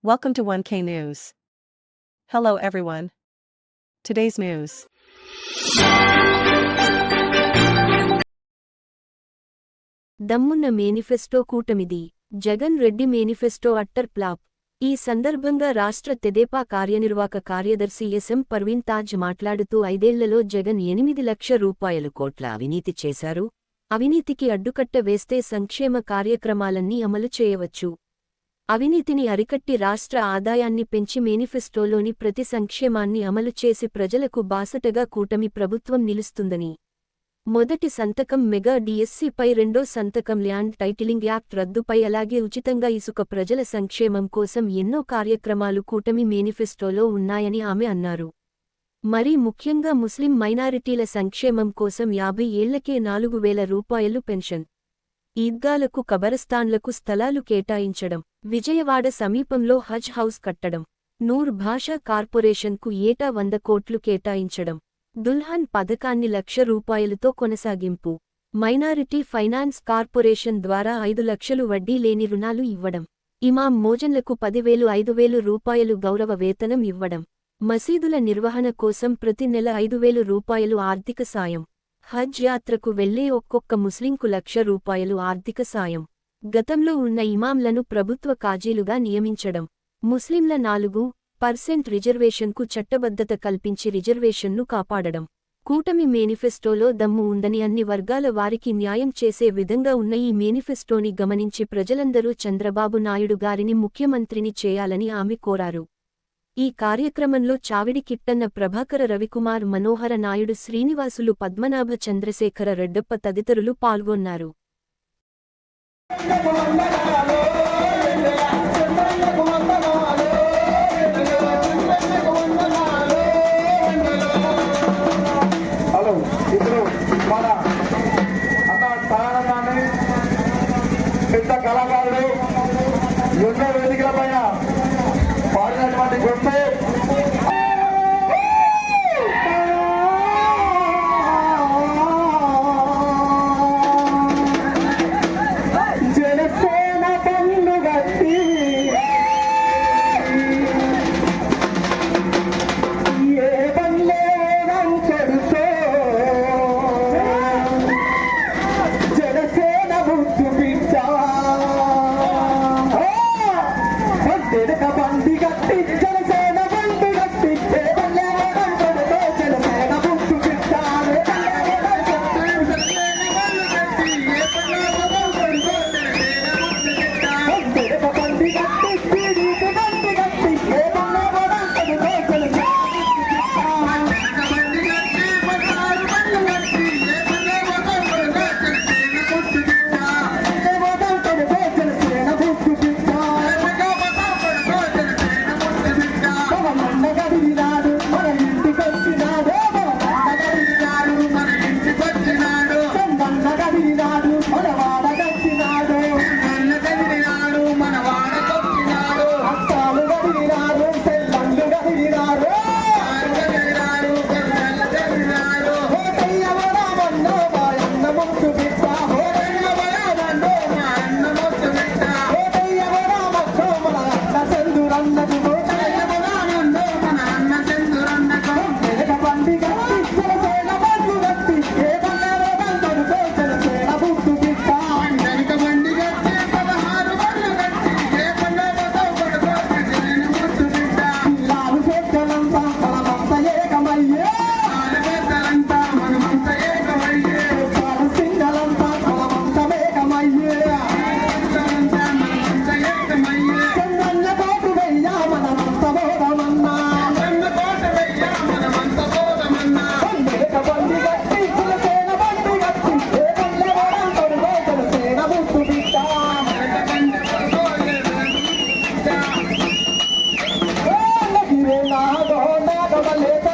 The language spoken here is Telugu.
Welcome to 1K News. Hello everyone. Today's news. దమ్మున్న మేనిఫెస్టో కూటమిది. Jagan Reddy manifesto utter flop. ఈ సందర్భంగా రాష్ట్ర తెదేపా కార్యనిర్వాహక కార్యదర్శి ఎస్ఎం పర్వీన్ తాజ్ మాట్లాడుతూ 5 ఏళ్లలో జగన్ 8 లక్షల రూపాయల కోట్ల అవినీతి చేశారు. అవినీతికి అడ్డుకట్ట వేస్తే సంక్షేమ కార్యక్రమాలన్నీ అమలు చేయవచ్చు. అవినీతిని అరికట్టి రాష్ట్ర ఆదాయాన్ని పెంచి మేనిఫెస్టోలోని ప్రతి సంక్షేమాన్ని అమలు చేసి ప్రజలకు బాసటగా కూటమి ప్రభుత్వం నిలుస్తుందని. మొదటి సంతకం మెగా డిఎస్సిపై, రెండో సంతకం ల్యాండ్ టైటిలింగ్ యాక్ట్ రద్దుపై, అలాగే ఉచితంగా ఇసుక ప్రజల సంక్షేమం కోసం ఎన్నో కార్యక్రమాలు కూటమి మేనిఫెస్టోలో ఉన్నాయని ఆమె అన్నారు. మరీ ముఖ్యంగా ముస్లిం మైనారిటీల సంక్షేమం కోసం 50 ఏళ్లకే 4,000 రూపాయలు పెన్షన్, ఈద్గాలకు కబరస్థాన్లకు స్థలాలు కేటాయించడం, విజయవాడ సమీపంలో హజ్ హౌస్ కట్టడం, నూర్ భాషా కార్పొరేషన్కు ఏటా 100 కోట్లు కేటాయించడం, దుల్హన్ పథకాన్ని ₹1,00,000తో కొనసాగింపు, మైనారిటీ ఫైనాన్స్ కార్పొరేషన్ ద్వారా 5 లక్షలు వడ్డీ లేని రుణాలు ఇవ్వడం, ఇమాం మోజన్లకు 10,000 5,000 రూపాయలు గౌరవ వేతనం ఇవ్వడం, మసీదుల నిర్వహణ కోసం ప్రతి నెల 5,000 రూపాయలు ఆర్థిక సాయం, హజ్ యాత్రకు వెళ్లే ఒక్కొక్క ముస్లింకు ₹1,00,000 ఆర్థిక సాయం, గతంలో ఉన్న ఇమాంలను ప్రభుత్వ కాజీలుగా నియమించడం, ముస్లింల 4% రిజర్వేషన్కు చట్టబద్ధత కల్పించి రిజర్వేషన్ను కాపాడడం. కూటమి మేనిఫెస్టోలో దమ్ము ఉందని, అన్ని వర్గాల వారికి న్యాయం చేసే విధంగా ఉన్న ఈ మేనిఫెస్టోని గమనించి ప్రజలందరూ చంద్రబాబు నాయుడు గారిని ముఖ్యమంత్రిని చేయాలని ఆమె కోరారు. ఈ కార్యక్రమంలో చావిడి కిట్టన్న, ప్రభాకర రవికుమార్, మనోహర నాయుడు, శ్రీనివాసులు, పద్మనాభ, చంద్రశేఖర రెడ్డప్ప తదితరులు పాల్గొన్నారు. పెద్ద కళాకారుడు ఎన్నో వేదికల పైన పాడినటువంటి గొప్ప జనసేన కన్నుగట్టి ఏ బందేనంచెడుతో జనసేన ముద్దు బిడ్డ బండి గట్టి జనసేన బండి గట్టి జనసేన ముద్దు బిడ్డ బండి గట్టి టీడీపీ బండి గట్టి Vale.